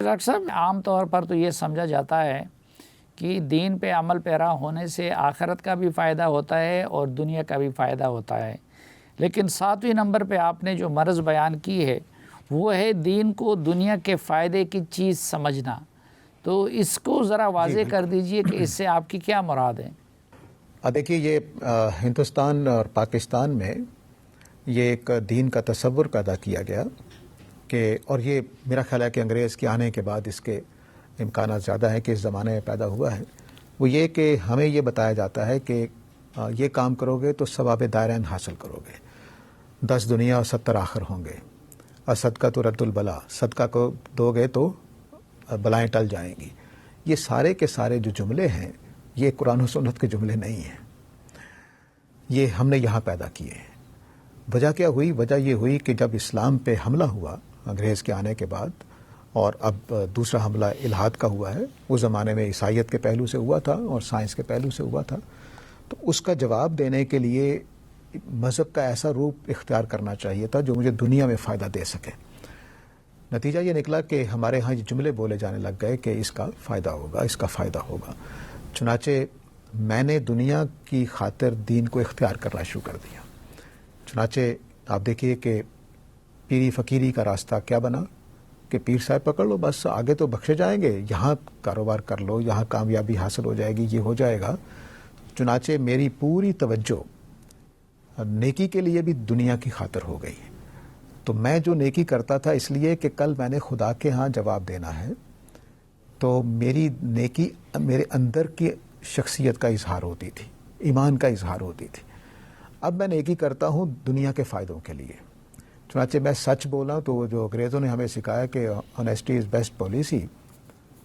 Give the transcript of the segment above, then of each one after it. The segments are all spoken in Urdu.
ڈاکٹر صاحب عام طور پر تو یہ سمجھا جاتا ہے کہ دین پہ عمل پیرا ہونے سے آخرت کا بھی فائدہ ہوتا ہے اور دنیا کا بھی فائدہ ہوتا ہے، لیکن 7ویں نمبر پہ آپ نے جو مرض بیان کی ہے وہ ہے دین کو دنیا کے فائدے کی چیز سمجھنا، تو اس کو ذرا واضح کر دیجئے کہ اس سے آپ کی کیا مراد ہے؟ دیکھیے، یہ ہندوستان اور پاکستان میں یہ ایک دین کا تصور پیدا کیا گیا کہ، اور یہ میرا خیال ہے کہ انگریز کے آنے کے بعد اس کے امکانات زیادہ ہیں کہ اس زمانے میں پیدا ہوا ہے، وہ یہ کہ ہمیں یہ بتایا جاتا ہے کہ یہ کام کرو گے تو ثواب دائرین حاصل کرو گے، 10 دنیا اور 70 آخر ہوں گے، اور صدقہ تو رد البلا، صدقہ کو دو گے تو بلائیں ٹل جائیں گی۔ یہ سارے کے سارے جو جملے ہیں یہ قرآن و سنت کے جملے نہیں ہیں، یہ ہم نے یہاں پیدا کیے ہیں۔ وجہ کیا ہوئی؟ وجہ یہ ہوئی کہ جب اسلام پہ حملہ ہوا انگریز کے آنے کے بعد، اور اب دوسرا حملہ الحاد کا ہوا ہے، اس زمانے میں عیسائیت کے پہلو سے ہوا تھا اور سائنس کے پہلو سے ہوا تھا، تو اس کا جواب دینے کے لیے مذہب کا ایسا روپ اختیار کرنا چاہیے تھا جو مجھے دنیا میں فائدہ دے سکے۔ نتیجہ یہ نکلا کہ ہمارے ہاں یہ جملے بولے جانے لگ گئے کہ اس کا فائدہ ہوگا، اس کا فائدہ ہوگا، چنانچہ میں نے دنیا کی خاطر دین کو اختیار کرنا شروع کر دیا۔ چنانچہ آپ دیکھیے کہ پیری فقیری کا راستہ کیا بنا کہ پیر صاحب پکڑ لو، بس آگے تو بخشے جائیں گے، یہاں کاروبار کر لو، یہاں کامیابی حاصل ہو جائے گی، یہ ہو جائے گا۔ چنانچہ میری پوری توجہ نیکی کے لیے بھی دنیا کی خاطر ہو گئی۔ تو میں جو نیکی کرتا تھا اس لیے کہ کل میں نے خدا کے ہاں جواب دینا ہے، تو میری نیکی میرے اندر کی شخصیت کا اظہار ہوتی تھی، ایمان کا اظہار ہوتی تھی۔ اب میں نیکی کرتا ہوں دنیا کے فائدوں کے لیے، چنانچہ میں سچ بولا تو جو انگریزوں نے ہمیں سکھایا کہ آنیسٹی از بیسٹ پالیسی،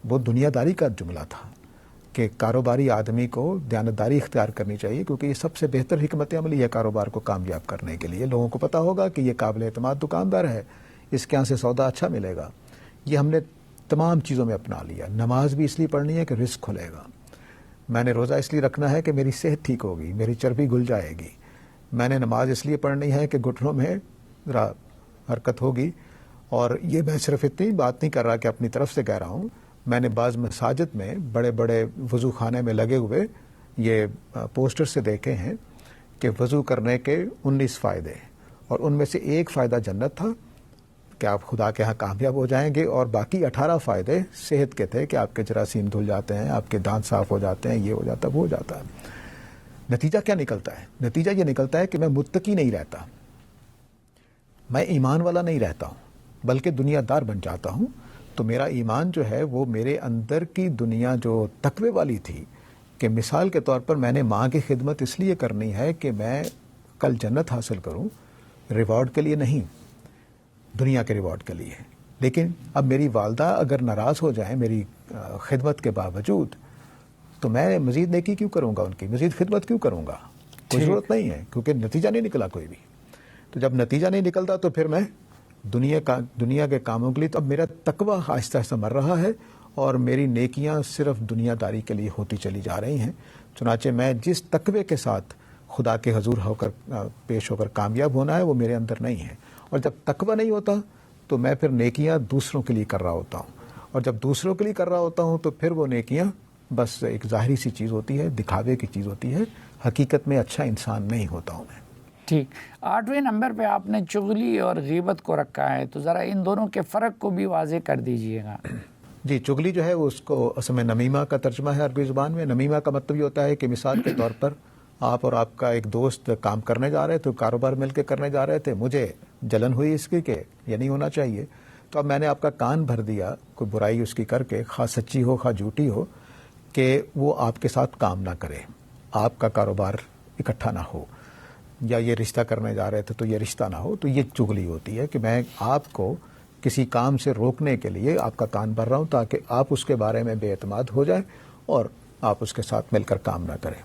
وہ دنیا داری کا جملہ تھا کہ کاروباری آدمی کو دیانتداری اختیار کرنی چاہیے، کیونکہ یہ سب سے بہتر حکمت عملی ہے کاروبار کو کامیاب کرنے کے لیے۔ لوگوں کو پتہ ہوگا کہ یہ قابل اعتماد دکاندار ہے، اس کے یہاں سے سودا اچھا ملے گا۔ یہ ہم نے تمام چیزوں میں اپنا لیا۔ نماز بھی اس لیے پڑھنی ہے کہ رزق کھلے گا، میں نے روزہ اس لیے رکھنا ہے کہ میری صحت ٹھیک ہوگی، میری چربی گل جائے گی، میں نے نماز اس لیے پڑھنی ہے کہ گھٹنوں میں ذرا حرکت ہوگی۔ اور یہ میں صرف اتنی بات نہیں کر رہا کہ اپنی طرف سے کہہ رہا ہوں، میں نے بعض مساجد میں بڑے بڑے وضو خانے میں لگے ہوئے یہ پوسٹر سے دیکھے ہیں کہ وضو کرنے کے 19 فائدے، اور ان میں سے ایک فائدہ جنت تھا کہ آپ خدا کے ہاں کامیاب ہو جائیں گے، اور باقی 18 فائدے صحت کے تھے کہ آپ کے جراثیم دھل جاتے ہیں، آپ کے دانت صاف ہو جاتے ہیں، یہ ہو جاتا ہے، وہ ہو جاتا ہے۔ نتیجہ کیا نکلتا ہے؟ نتیجہ یہ نکلتا ہے کہ میں متقی نہیں رہتا، میں ایمان والا نہیں رہتا ہوں، بلکہ دنیا دار بن جاتا ہوں۔ تو میرا ایمان جو ہے وہ میرے اندر کی دنیا جو تقوی والی تھی، کہ مثال کے طور پر میں نے ماں کی خدمت اس لیے کرنی ہے کہ میں کل جنت حاصل کروں، ریوارڈ کے لیے نہیں، دنیا کے ریوارڈ کے لیے۔ لیکن اب میری والدہ اگر ناراض ہو جائیں میری خدمت کے باوجود، تو میں مزید نیکی کیوں کروں گا، ان کی مزید خدمت کیوں کروں گا؟ کوئی ضرورت نہیں ہے، کیونکہ نتیجہ نہیں نکلا کوئی بھی۔ تو جب نتیجہ نہیں نکلتا تو پھر میں دنیا کے کاموں کے لیے، تو اب میرا تقوی آہستہ آہستہ مر رہا ہے، اور میری نیکیاں صرف دنیا داری کے لیے ہوتی چلی جا رہی ہیں۔ چنانچہ میں جس تقوی کے ساتھ خدا کے حضور ہو کر پیش ہو کر کامیاب ہونا ہے وہ میرے اندر نہیں ہے، اور جب تقوی نہیں ہوتا تو میں پھر نیکیاں دوسروں کے لیے کر رہا ہوتا ہوں، اور جب دوسروں کے لیے کر رہا ہوتا ہوں تو پھر وہ نیکیاں بس ایک ظاہری سی چیز ہوتی ہے، دکھاوے کی چیز ہوتی ہے، حقیقت میں اچھا انسان نہیں ہوتا ہوں میں۔ ٹھیک، 8ویں نمبر پہ آپ نے چغلی اور غیبت کو رکھا ہے، تو ذرا ان دونوں کے فرق کو بھی واضح کر دیجئے گا۔ جی، چغلی جو ہے اس کو اصل میں نمیمہ کا ترجمہ ہے عربی زبان میں۔ نمیمہ کا مطلب یہ ہوتا ہے کہ مثال کے طور پر آپ اور آپ کا ایک دوست کام کرنے جا رہے تھے، کاروبار مل کے کرنے جا رہے تھے، مجھے جلن ہوئی اس کی کہ یہ نہیں ہونا چاہیے، تو اب میں نے آپ کا کان بھر دیا کوئی برائی اس کی کر کے، خواہ سچی ہو خواہ جھوٹی ہو، کہ وہ آپ کے ساتھ کام نہ کرے، آپ کا کاروبار اکٹھا نہ ہو، یا یہ رشتہ کرنے جا رہے تھے تو یہ رشتہ نہ ہو۔ تو یہ چغلی ہوتی ہے کہ میں آپ کو کسی کام سے روکنے کے لیے آپ کا کان بھر رہا ہوں تاکہ آپ اس کے بارے میں بے اعتماد ہو جائیں اور آپ اس کے ساتھ مل کر کام نہ کریں۔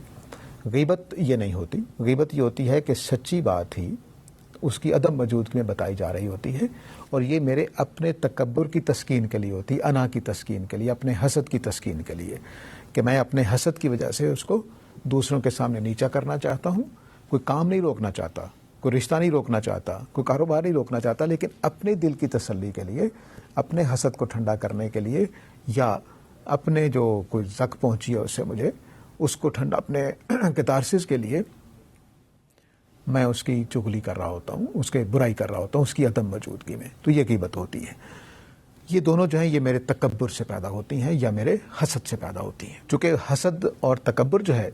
غیبت یہ نہیں ہوتی، غیبت یہ ہوتی ہے کہ سچی بات ہی اس کی عدم موجودگی میں بتائی جا رہی ہوتی ہے، اور یہ میرے اپنے تکبر کی تسکین کے لیے ہوتی ہے، انا کی تسکین کے لیے، اپنے حسد کی تسکین کے لیے، کہ میں اپنے حسد کی وجہ سے اس کو دوسروں کے سامنے نیچا کرنا چاہتا ہوں، کوئی کام نہیں روکنا چاہتا، کوئی رشتہ نہیں روکنا چاہتا، کوئی کاروبار نہیں روکنا چاہتا، لیکن اپنے دل کی تسلی کے لیے، اپنے حسد کو ٹھنڈا کرنے کے لیے، یا اپنے جو کوئی زخم پہنچی ہے اس سے مجھے، اس کو ٹھنڈا، اپنے کتارسس کے لیے میں اس کی چغلی کر رہا ہوتا ہوں، اس کے برائی کر رہا ہوتا ہوں اس کی عدم موجودگی میں، تو یہ غیبت ہوتی ہے۔ یہ دونوں جو ہیں یہ میرے تکبر سے پیدا ہوتی ہیں یا میرے حسد سے پیدا ہوتی ہیں، چونکہ حسد اور تکبر جو ہے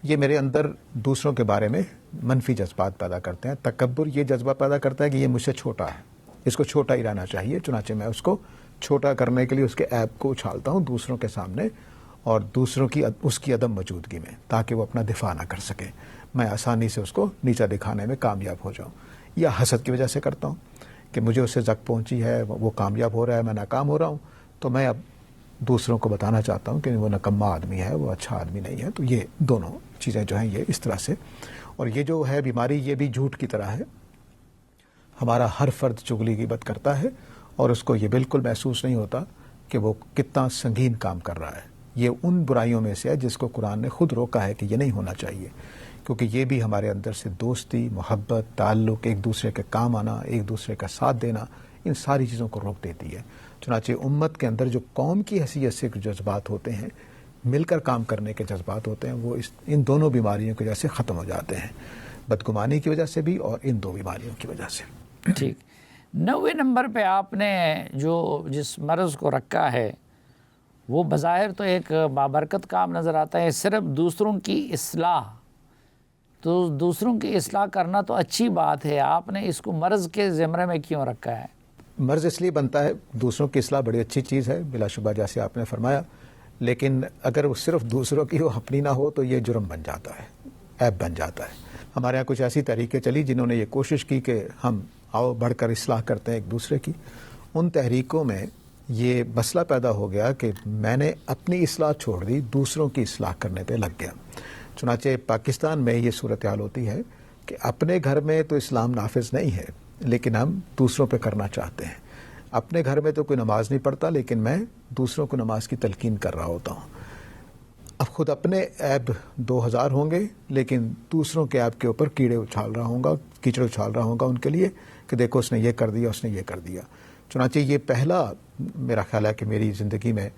یہ میرے اندر دوسروں کے بارے میں منفی جذبات پیدا کرتے ہیں۔ تکبر یہ جذبہ پیدا کرتا ہے کہ یہ مجھ سے چھوٹا ہے، اس کو چھوٹا ہی رہنا چاہیے، چنانچہ میں اس کو چھوٹا کرنے کے لیے اس کے عیب کو اچھالتا ہوں دوسروں کے سامنے اور دوسروں کی اس کی عدم موجودگی میں، تاکہ وہ اپنا دفاع نہ کر سکے، میں آسانی سے اس کو نیچا دکھانے میں کامیاب ہو جاؤں۔ یا حسد کی وجہ سے کرتا ہوں کہ مجھے اس سے زک پہنچی ہے، وہ کامیاب ہو رہا ہے، میں ناکام ہو رہا ہوں، تو میں اب دوسروں کو بتانا چاہتا ہوں کہ وہ نکما آدمی ہے، وہ اچھا آدمی نہیں ہے۔ تو یہ دونوں چیزیں جو ہیں یہ اس طرح سے، اور یہ جو ہے بیماری یہ بھی جھوٹ کی طرح ہے، ہمارا ہر فرد چغلی غیبت کرتا ہے اور اس کو یہ بالکل محسوس نہیں ہوتا کہ وہ کتنا سنگین کام کر رہا ہے۔ یہ ان برائیوں میں سے ہے جس کو قرآن نے خود روکا ہے کہ یہ نہیں ہونا چاہیے، کیونکہ یہ بھی ہمارے اندر سے دوستی، محبت، تعلق، ایک دوسرے کے کام آنا، ایک دوسرے کا ساتھ دینا، ان ساری چیزوں کو روک دیتی ہے۔ چنانچہ امت کے اندر جو قوم کی حیثیت سے جذبات ہوتے ہیں، مل کر کام کرنے کے جذبات ہوتے ہیں، وہ ان دونوں بیماریوں کی وجہ سے ختم ہو جاتے ہیں، بدگمانی کی وجہ سے بھی اور ان دو بیماریوں کی وجہ سے۔ ٹھیک، 90 نمبر پہ آپ نے جو جس مرض کو رکھا ہے وہ بظاہر تو ایک بابرکت کام نظر آتا ہے، صرف دوسروں کی اصلاح، تو دوسروں کی اصلاح کرنا تو اچھی بات ہے، آپ نے اس کو مرض کے زمرے میں کیوں رکھا ہے؟ مرض اس لیے بنتا ہے، دوسروں کی اصلاح بڑی اچھی چیز ہے بلا شبہ جیسے آپ نے فرمایا، لیکن اگر وہ صرف دوسروں کی ہو، اپنی نہ ہو، تو یہ جرم بن جاتا ہے، عیب بن جاتا ہے۔ ہمارے یہاں کچھ ایسی تحریکیں چلی جنہوں نے یہ کوشش کی کہ ہم آؤ بڑھ کر اصلاح کرتے ہیں ایک دوسرے کی، ان تحریکوں میں یہ مسئلہ پیدا ہو گیا کہ میں نے اپنی اصلاح چھوڑ دی، دوسروں کی اصلاح کرنے پہ لگ گیا۔ چنانچہ پاکستان میں یہ صورتحال ہوتی ہے کہ اپنے گھر میں تو اسلام نافذ نہیں ہے، لیکن ہم دوسروں پہ کرنا چاہتے ہیں۔ اپنے گھر میں تو کوئی نماز نہیں پڑھتا، لیکن میں دوسروں کو نماز کی تلقین کر رہا ہوتا ہوں۔ اب خود اپنے عیب 2000 ہوں گے، لیکن دوسروں کے عیب کے اوپر کیچڑ اچھال رہا ہوں گا ان کے لیے کہ دیکھو اس نے یہ کر دیا، اس نے یہ کر دیا۔ چنانچہ یہ پہلا میرا خیال ہے کہ میری زندگی میں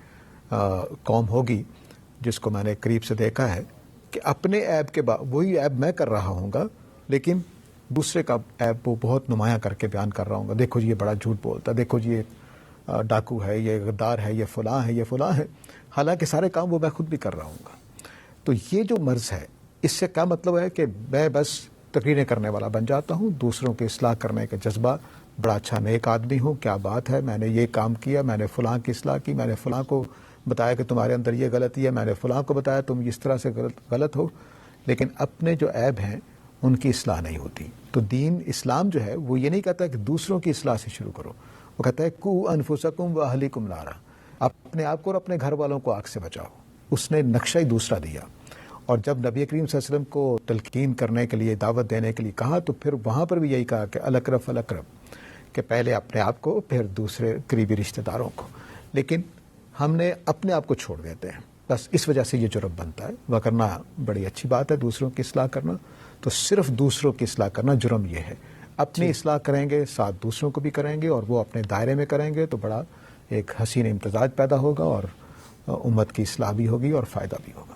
قوم ہوگی جس کو میں نے قریب سے دیکھا ہے کہ اپنے عیب کے بعد وہی عیب میں کر رہا ہوں گا، لیکن دوسرے کا عیب وہ بہت نمایاں کر کے بیان کر رہا ہوں گا، دیکھو جی یہ بڑا جھوٹ بولتا ہے، دیکھو جی یہ ڈاکو ہے، یہ غدار ہے، یہ فلاں ہے، یہ فلاں ہے، حالانکہ سارے کام وہ میں خود بھی کر رہا ہوں گا۔ تو یہ جو مرض ہے، اس سے کیا مطلب ہے کہ میں بس تقریریں کرنے والا بن جاتا ہوں، دوسروں کی اصلاح کرنے کا جذبہ، بڑا اچھا نیک آدمی ہوں، کیا بات ہے، میں نے یہ کام کیا، میں نے فلاں کی اصلاح کی، میں نے فلاں کو بتایا کہ تمہارے اندر یہ غلطی ہے، میں نے فلاں کو بتایا تم اس طرح سے غلط ہو، لیکن اپنے جو عیب ہیں ان کی اصلاح نہیں ہوتی۔ تو دین اسلام جو ہے وہ یہ نہیں کہتا کہ دوسروں کی اصلاح سے شروع کرو، وہ کہتا ہے کو انفسکم و اہلیکم نارا، اپنے آپ کو اور اپنے گھر والوں کو آگ سے بچاؤ۔ اس نے نقشہ ہی دوسرا دیا، اور جب نبی کریم صلی اللہ علیہ وسلم کو تلقین کرنے کے لیے، دعوت دینے کے لیے کہا، تو پھر وہاں پر بھی یہی کہا کہ الاقرب فالاقرب، کہ پہلے اپنے آپ کو پھر دوسرے قریبی رشتہ داروں کو، لیکن ہم نے اپنے آپ کو چھوڑ دیتے ہیں، بس اس وجہ سے یہ جرم بنتا ہے۔ وہ کرنا بڑی اچھی بات ہے، دوسروں کی اصلاح کرنا، تو صرف دوسروں کی اصلاح کرنا جرم یہ ہے۔ اپنی اصلاح کریں گے، ساتھ دوسروں کو بھی کریں گے، اور وہ اپنے دائرے میں کریں گے، تو بڑا ایک حسین امتزاج پیدا ہوگا، اور امت کی اصلاح بھی ہوگی اور فائدہ بھی ہوگا۔